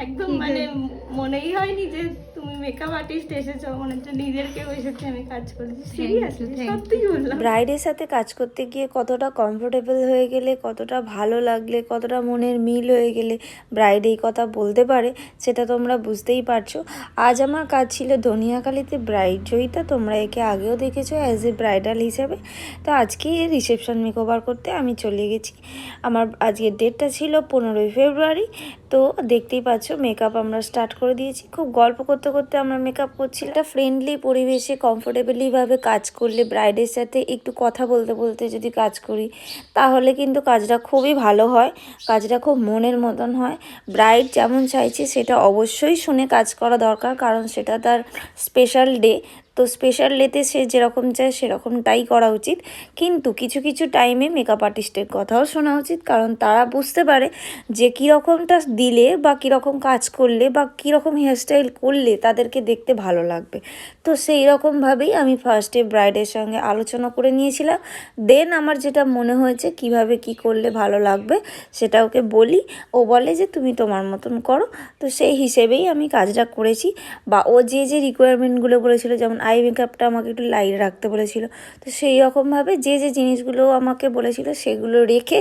একদম মানে মনেই হয়নি যে তুমি মেকআপ আর্টিস্ট এসেছো, মনে হচ্ছে নিজের কেউ এসেছে, আমি কাজ করছি। সিরিয়াসলি সত্যি বললাম। ব্রাইডের সাথে কাজ করতে গিয়ে কতটা কমফোর্টেবল হয়ে গেলে, কতটা ভালো লাগলে, কতটা মনের মিল হয়ে গেলে ব্রাইড এই কথা বলতে পারে, সেটা তোমরা বুঝতেই পারছো। আজ আমার কাজ ছিল ধনিয়াখালীতে ব্রাইড জয়িতা, তোমরা একে আগেও দেখেছো অ্যাজ এ ব্রাইডাল হিসেবে। তো আজকে রিসেপশন মেকওভার করতে আমি চলে গেছি। আমার আজকের ডেটটা ছিল 15ই ফেব্রুয়ারি। তো দেখতেই পাচ্ছ মেকআপ আমরা স্টার্ট করে দিয়েছি। খুব গল্প করতে করতে আমরা মেকআপ করছি। একটা ফ্রেন্ডলি পরিবেশে কমফোর্টেবলিভাবে কাজ করলে, ব্রাইডের সাথে একটু কথা বলতে বলতে যদি কাজ করি, তাহলে কিন্তু কাজটা খুবই ভালো হয়, কাজটা খুব মনের মতন হয়। ব্রাইড যেমন চাইছে সেটা অবশ্যই শুনে কাজ করা দরকার, কারণ সেটা তার স্পেশাল ডে। তো স্পেশাল ডেতে সে যেরকম চায় সেরকমটাই করা উচিত। কিন্তু কিছু কিছু টাইমে মেকআপ আর্টিস্টের কথাও শোনা উচিত, কারণ তারা বুঝতে পারে যে কীরকমটা দিলে বা কীরকম কাজ করলে বা কীরকম হেয়ারস্টাইল করলে তাদেরকে দেখতে ভালো লাগবে। তো সেই রকমভাবেই আমি ফার্স্টে ব্রাইডের সঙ্গে আলোচনা করে নিয়েছিলাম। দেন আমার যেটা মনে হয়েছে কিভাবে কি করলে ভালো লাগবে সেটা ওকে বলি। ও বলে যে তুমি তোমার মতন করো। তো সেই হিসেবেই আমি কাজটা করেছি। বা ও যে যে রিকোয়ারমেন্টগুলো বলেছিল, যেমন আই মেকআপটা আমাকে একটু লাইট রাখতে বলেছিল, তো সেই রকমভাবে যে যে জিনিসগুলো আমাকে বলেছিল সেগুলো রেখে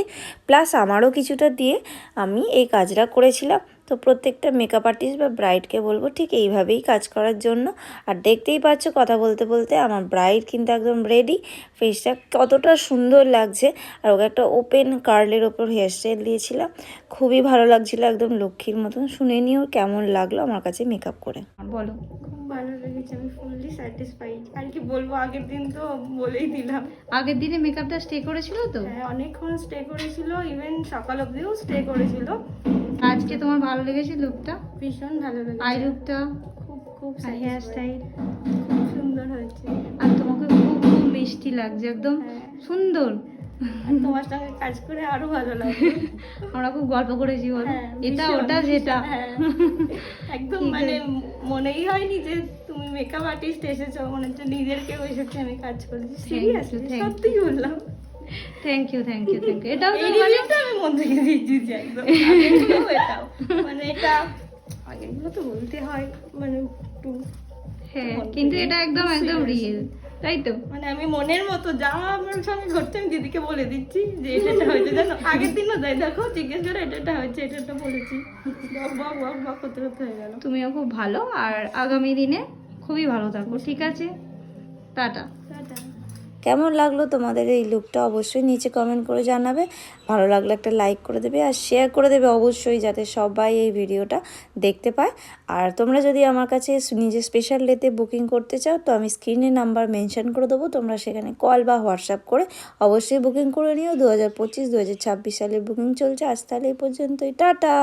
প্লাস আমারও কিছুটা দিয়ে আমি এই কাজটা করেছিলাম। তো প্রত্যেকটা মেকআপ আর্টিস্ট বা ব্রাইডকে বলবো ঠিক এইভাবেই কাজ করার জন্য। আর দেখতেই পাচ্ছ কথা বলতে বলতে আমার ব্রাইড কিন্তু একদম রেডি। ফেসটা কতটা সুন্দর লাগছে। আর ওকে একটা ওপেন কার্লের ওপর হেয়ারস্টাইল দিয়েছিলাম, খুবই ভালো লাগছিলো, একদম লক্ষ্মীর মতন। শুনে নিও কেমন লাগলো আমার কাছে মেকআপ করে। বলো। খুব ভালো লেগেছে, আমি ফুললি স্যাটিসফাইড। আর কি বলবো, আগের দিন তো বলেই দিলাম। আগের দিনে মেকআপটা স্টে করেছিল তো? হ্যাঁ, অনেকক্ষণ স্টে করেছিল, ইভেন সকাল অবধিও স্টে করেছিল। আজকে তোমার ভালো লেগেছে লুকটা? ভীষণ ভালো লেগেছে। আই লুকটা খুব খুব হেয়ার স্টাইল খুব সুন্দর হয়েছে। আর তোমাকে খুব খুব মিষ্টি লাগছে, একদম সুন্দর। আর তোমার সঙ্গে কাজ করে আরো ভালো লাগে। আমরা খুব গল্প করেছি বল, এটা ওটা যেটা। একদম মানে মনেই হয়নি যে তুমি মেকআপ আর্টিস্ট এসেছো, মনে হচ্ছে নিজের কেউ এসেছে, আমি কাজ করছি। সিরিয়াসলি সত্যি বললাম। Thank you thank you thank you. এটাও তো মানে আমি মন থেকে দিয়েছি একদম। এটাও মানে এটা আগেরগুলো তো বলতে হয় মানে একটু। হ্যাঁ, কিন্তু এটা একদম একদম রিয়েল, তাই তো? মানে আমি মনের মতো যা আমার সঙ্গে ঘটছে আমি দিদিকে বলে দিচ্ছি যে এটা হয়েছে, জানো আগের দিনও যাই দেখো জিজ্ঞেস করে এটা হয়েছে, এটা বলেছি, বক বক বক করতে করতে হয়ে গেল। তুমিও খুব ভালো, আর আগামী দিনে খুবই ভালো থাকো, ঠিক আছে? টাটা। টাটা। কেমন লাগলো তোমাদের এই লুকটা অবশ্যই নিচে কমেন্ট করে জানাবে। ভালো লাগলে একটা লাইক করে দেবে আর শেয়ার করে দেবে অবশ্যই, যাতে সবাই এই ভিডিওটা দেখতে পায়। আর তোমরা যদি আমার কাছে নিজের স্পেশাল ডেতে বুকিং করতে চাও, তো আমি স্ক্রিনে নাম্বার মেনশন করে দেবো, তোমরা সেখানে কল বা হোয়াটসঅ্যাপ করে অবশ্যই বুকিং করে নিও। 2025-2026 সালে বুকিং চলছে। আজ তাহলে এই পর্যন্তই, টাটা।